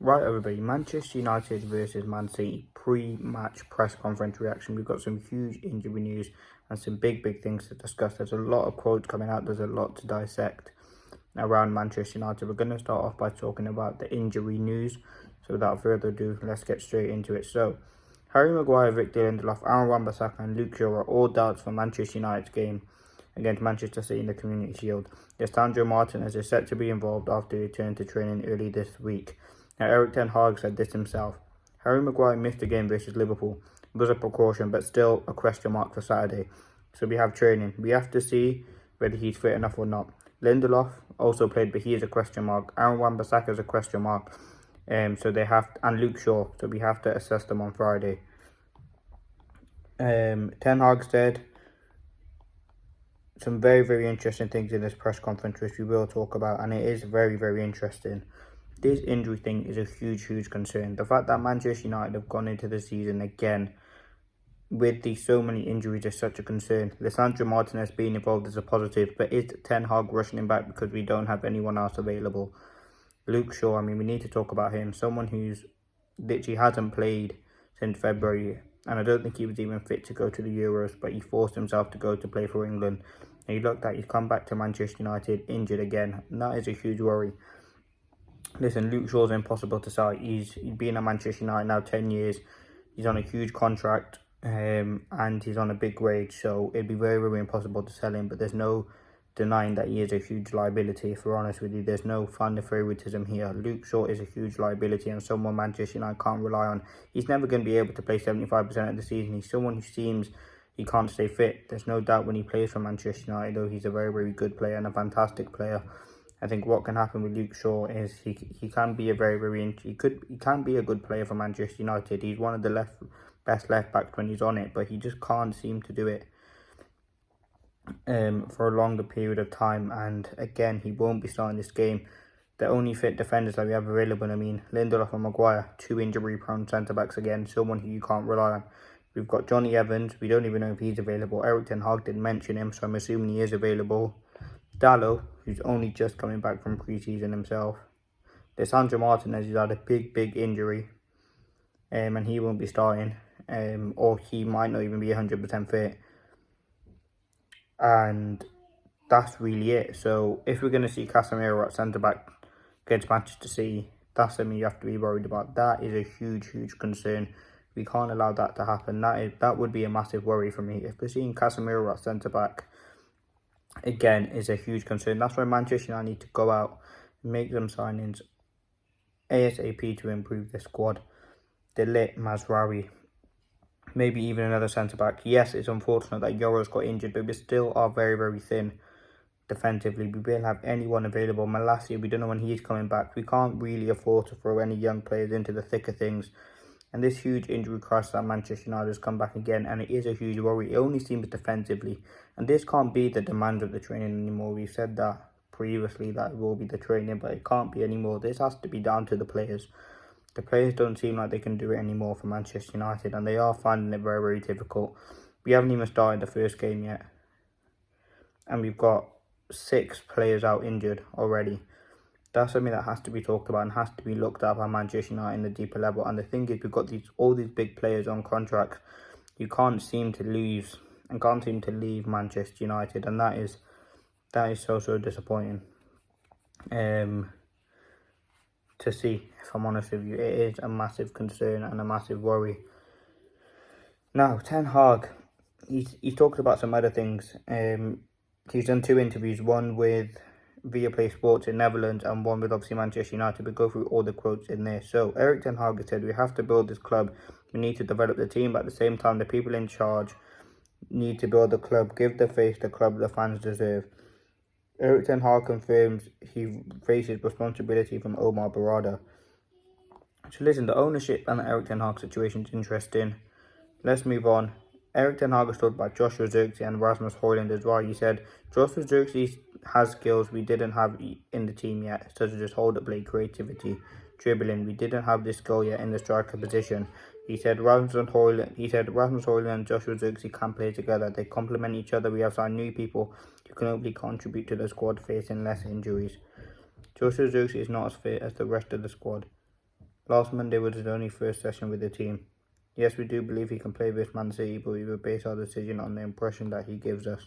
Right, everybody, Manchester United versus Man City pre-match press conference reaction. We've got some huge injury news and some big things to discuss. There's a lot of quotes coming out. There's a lot to dissect around Manchester United. We're going to start off by talking about the injury news. So without further ado, let's get straight into it. So, Harry Maguire, Victor Lindelof, Aaron Wan-Bissaka and Luke Shaw are all doubts for Manchester United's game against Manchester City in the Community Shield. Sandro Martinez is set to be involved after he returned to training early this week. Now, Erik ten Hag said this himself. Harry Maguire missed the game versus Liverpool. It was a precaution, but still a question mark for Saturday. So we have training. We have to see whether he's fit enough or not. Lindelof also played, but he is a question mark. Aaron Wan-Bissaka is a question mark. And Luke Shaw. So we have to assess them on Friday. Ten Hag said some very interesting things in this press conference, which we will talk about, and it is very interesting. This injury thing is a huge concern. The fact that Manchester United have gone into the season again with so many injuries is such a concern. Sandro Martinez being involved is a positive, but is Ten Hag rushing him back because we don't have anyone else available? Luke Shaw, I mean, we need to talk about him. Someone who's literally hasn't played since February, and I don't think he was even fit to go to the Euros, but he forced himself to go to play for England. And he looked like he's come back to Manchester United injured again, and that is a huge worry. Listen, Luke Shaw's impossible to sell. He's been at Manchester United now 10 years. He's on a huge contract and he's on a big wage. So it'd be very impossible to sell him. But there's no denying that he is a huge liability. If we're honest with you, there's no fan of favoritism here. Luke Shaw is a huge liability and someone Manchester United can't rely on. He's never going to be able to play 75% of the season. He's someone who seems he can't stay fit. There's no doubt when he plays for Manchester United, though he's a very good player and a fantastic player. I think what can happen with Luke Shaw is he can be a he can be a good player for Manchester United. He's one of the best left backs when he's on it, but he just can't seem to do it for a longer period of time. And again, he won't be starting this game. The only fit defenders that we have available, I mean, Lindelof and Maguire, two injury-prone centre-backs again, someone who you can't rely on. We've got Johnny Evans. We don't even know if he's available. Erik ten Hag didn't mention him, so I'm assuming he is available. Dallo, who's only just coming back from pre-season himself. Sandro Martinez, who's had a big injury. And he won't be starting. Or he might not even be 100% fit. And that's really it. So if we're going to see Casemiro at centre-back against Manchester City, that's something you have to be worried about. That is a huge concern. We can't allow that to happen. That would be a massive worry for me. If we're seeing Casemiro at centre-back, again, is a huge concern. That's why Manchester United need to go out and make them signings ASAP to improve the squad. De Ligt, Mazraoui, maybe even another centre-back. Yes, it's unfortunate that Euros got injured, but we still are very thin defensively. We barely have anyone available. Malacia, we don't know when he's coming back. We can't really afford to throw any young players into the thick of things. And this huge injury crisis that Manchester United has come back again, and it is a huge worry. It only seems defensively. And this can't be the demands of the training anymore. We've said that previously, that it will be the training, but it can't be anymore. This has to be down to the players. The players don't seem like they can do it anymore for Manchester United, and they are finding it very difficult. We haven't even started the first game yet. And we've got 6 players out injured already. That's something that has to be talked about and has to be looked at by Manchester United in the deeper level. And the thing is, we've got all these big players on contracts. You can't seem to leave Manchester United, and that is so disappointing to see. If I'm honest with you, it is a massive concern and a massive worry. Now, Ten Hag, he's talked about some other things. He's done 2 interviews, one with Viaplay Sports in Netherlands and one with obviously Manchester United. We'll go through all the quotes in there. So Erik ten Hag said, we have to build this club. We need to develop the team, but at the same time, the people in charge need to build the club, give the face the club the fans deserve. Erik ten Hag confirms he faces responsibility from Omar Barada. So listen, the ownership and the Erik ten Hag situation is interesting. Let's move on. Erik ten Hag has talked about Joshua Zirkzee and Rasmus Højlund as well. He said, Joshua Zirkzee has skills we didn't have in the team yet, such as hold-up play, creativity, dribbling. We didn't have this skill yet in the striker position. He said Rasmus Højlund and Joshua Zirkzee can play together. They complement each other. We have signed new people who can hopefully contribute to the squad facing less injuries. Joshua Zirkzee is not as fit as the rest of the squad. Last Monday was his only first session with the team. Yes, we do believe he can play with Man City, but we will base our decision on the impression that he gives us.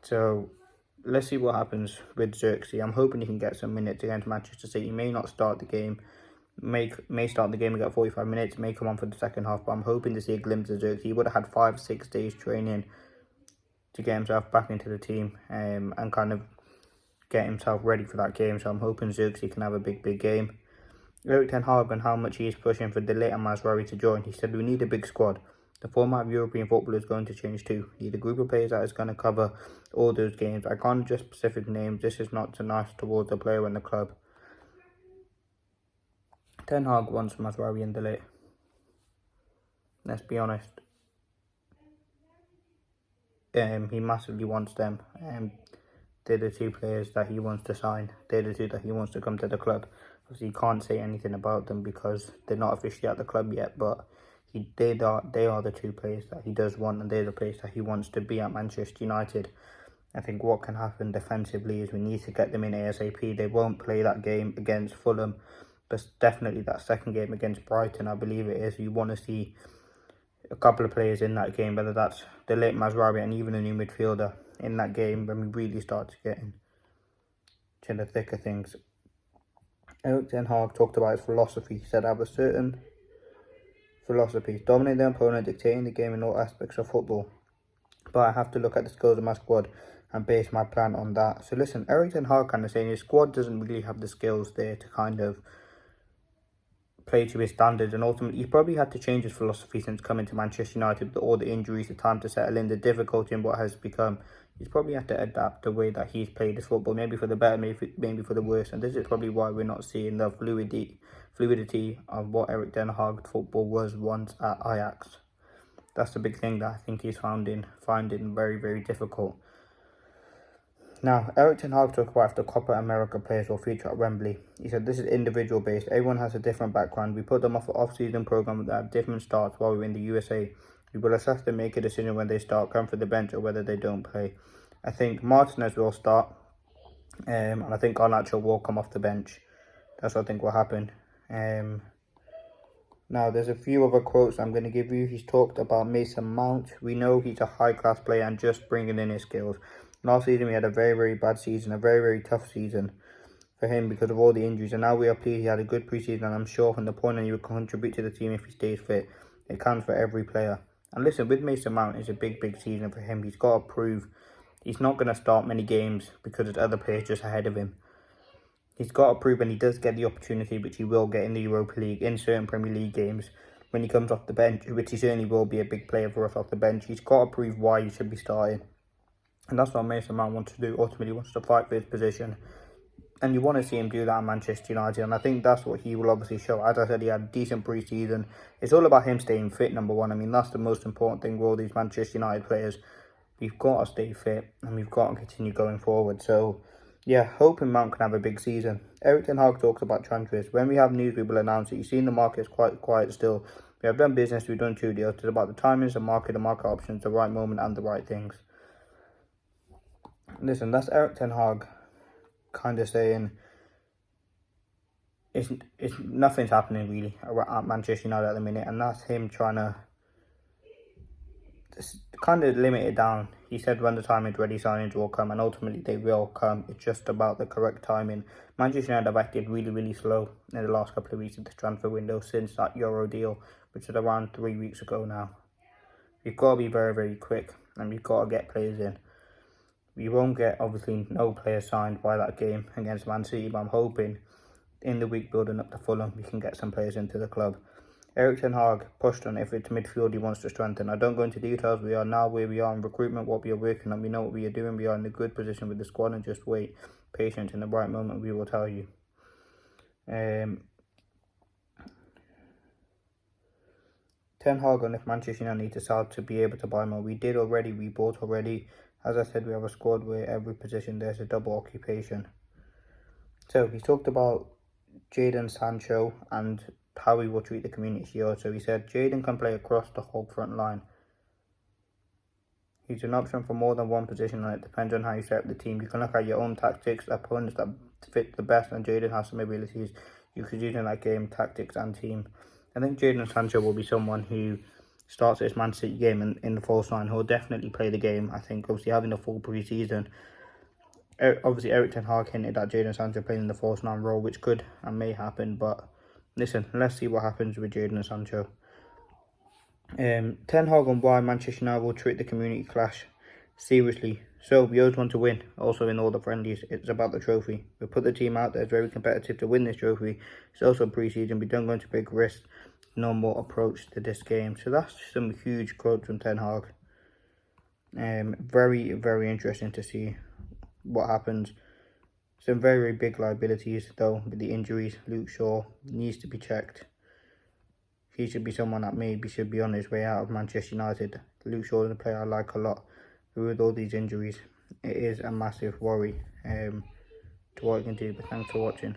So let's see what happens with Xerxes. I'm hoping he can get some minutes against Manchester City. He may not start the game, may start the game and get 45 minutes, may come on for the second half, but I'm hoping to see a glimpse of Xerxes. He would have had 5-6 days training to get himself back into the team and kind of get himself ready for that game. So I'm hoping Xerxes can have a big game. Erik Ten Hag and how much he is pushing for De Ligt and Mazraoui to join. He said we need a big squad. The format of European football is going to change too. You need a group of players that is going to cover all those games. I can't just specific names. This is not so nice towards the player and the club. Ten Hag wants Mazraoui and De Ligt. Let's be honest. He massively wants them. They're the two players that he wants to sign. They're the two that he wants to come to the club. Obviously, he can't say anything about them because they're not officially at the club yet, but they are the two players that he does want, and they're the players that he wants to be at Manchester United. I think what can happen defensively is we need to get them in ASAP. They won't play that game against Fulham, but definitely that second game against Brighton, I believe it is. You want to see a couple of players in that game, whether that's De Ligt, Mazraoui, and even a new midfielder in that game when we really start to get into the thick of things. Erik Ten Hag talked about his philosophy. He said, I have a certain philosophy: dominate the opponent, dictating the game in all aspects of football. But I have to look at the skills of my squad and base my plan on that. So listen, Erik Ten Hag kind of saying his squad doesn't really have the skills there to kind of play to his standards, and ultimately he probably had to change his philosophy since coming to Manchester United with all the injuries, the time to settle in, the difficulty in what has become. He's probably had to adapt the way that he's played his football, maybe for the better, maybe for the worse, and this is probably why we're not seeing the fluidity of what Erik Ten Hag football was once at Ajax. That's the big thing that I think he's finding very difficult. Now, Erik Ten Hag talked about if the Copa America players will feature at Wembley. He said, this is individual based. Everyone has a different background. We put them off an off-season program that have different starts while we're in the USA. We will assess them, make a decision when they start, come for the bench, or whether they don't play. I think Martinez will start, and I think Garnacho will come off the bench. That's what I think will happen. Now, there's a few other quotes I'm going to give you. He's talked about Mason Mount. We know he's a high-class player and just bringing in his skills. Last season, we had a very bad season, a very tough season for him because of all the injuries. And now we are pleased he had a good preseason, and I'm sure from the point on he will contribute to the team if he stays fit. It counts for every player. And listen, with Mason Mount, it's a big season for him. He's got to prove he's not going to start many games because there's other players just ahead of him. He's got to prove when he does get the opportunity, which he will get in the Europa League, in certain Premier League games, when he comes off the bench, which he certainly will be a big player for us off the bench. He's got to prove why he should be starting. And that's what Mason Mount wants to do. Ultimately, he wants to fight for his position. And you want to see him do that at Manchester United. And I think that's what he will obviously show. As I said, he had a decent pre-season. It's all about him staying fit, number one. I mean, that's the most important thing with all these Manchester United players. We've got to stay fit and we've got to continue going forward. So, yeah, hoping Mount can have a big season. Erik Ten Hag talks about transfers. When we have news, we will announce it. You've seen the market's quite quiet still. We have done business, we've done 2 deals. It's about the timings, the market options, the right moment and the right things. Listen, that's Erik Ten Hag kind of saying it's nothing's happening really at Manchester United at the minute, and that's him trying to kind of limit it down. He said when the time is ready, signings will come, and ultimately they will come. It's just about the correct timing. Manchester United have acted really slow in the last couple of weeks of the transfer window since that Euro deal, which is around 3 weeks ago now. We've got to be very quick, and we've got to get players in. We won't get, obviously, no players signed by that game against Man City, but I'm hoping in the week building up to Fulham, we can get some players into the club. Erik Ten Hag pushed on if it's midfield he wants to strengthen. I don't go into details. We are now where we are in recruitment, what we are working on. We know what we are doing. We are in a good position with the squad, and just wait. Patient, in the right moment, we will tell you. Ten Hag on if Manchester United need to sell to be able to buy more. We did already. We bought already. As I said, we have a squad where every position there's a double occupation. So he talked about Jadon Sancho and how he will treat the community shield. So he said Jadon can play across the whole front line. He's an option for more than one position, and it depends on how you set up the team. You can look at your own tactics, opponents that fit the best, and Jadon has some abilities you could use in that game, tactics and team. I think Jadon Sancho will be someone who starts this Man City game in the false line. He'll definitely play the game. I think obviously having a full pre-season, obviously Eric Ten Hag hinted at Jadon Sancho playing in the false nine role, which could and may happen. But listen, let's see what happens with Jadon Sancho. Ten Hag on why Manchester United will treat the community clash seriously. So we always want to win, also in all the friendlies. It's about the trophy. We put the team out there as very competitive to win this trophy. It's also pre-season. We don't go into big risks. Normal approach to this game. So that's some huge quotes from Ten Hag. Very, very interesting to see what happens. Some very, very big liabilities though with the injuries. Luke Shaw needs to be checked. He should be someone that maybe should be on his way out of Manchester United. Luke Shaw is a player I like a lot. But with all these injuries, it is a massive worry to what he can do. But thanks for watching.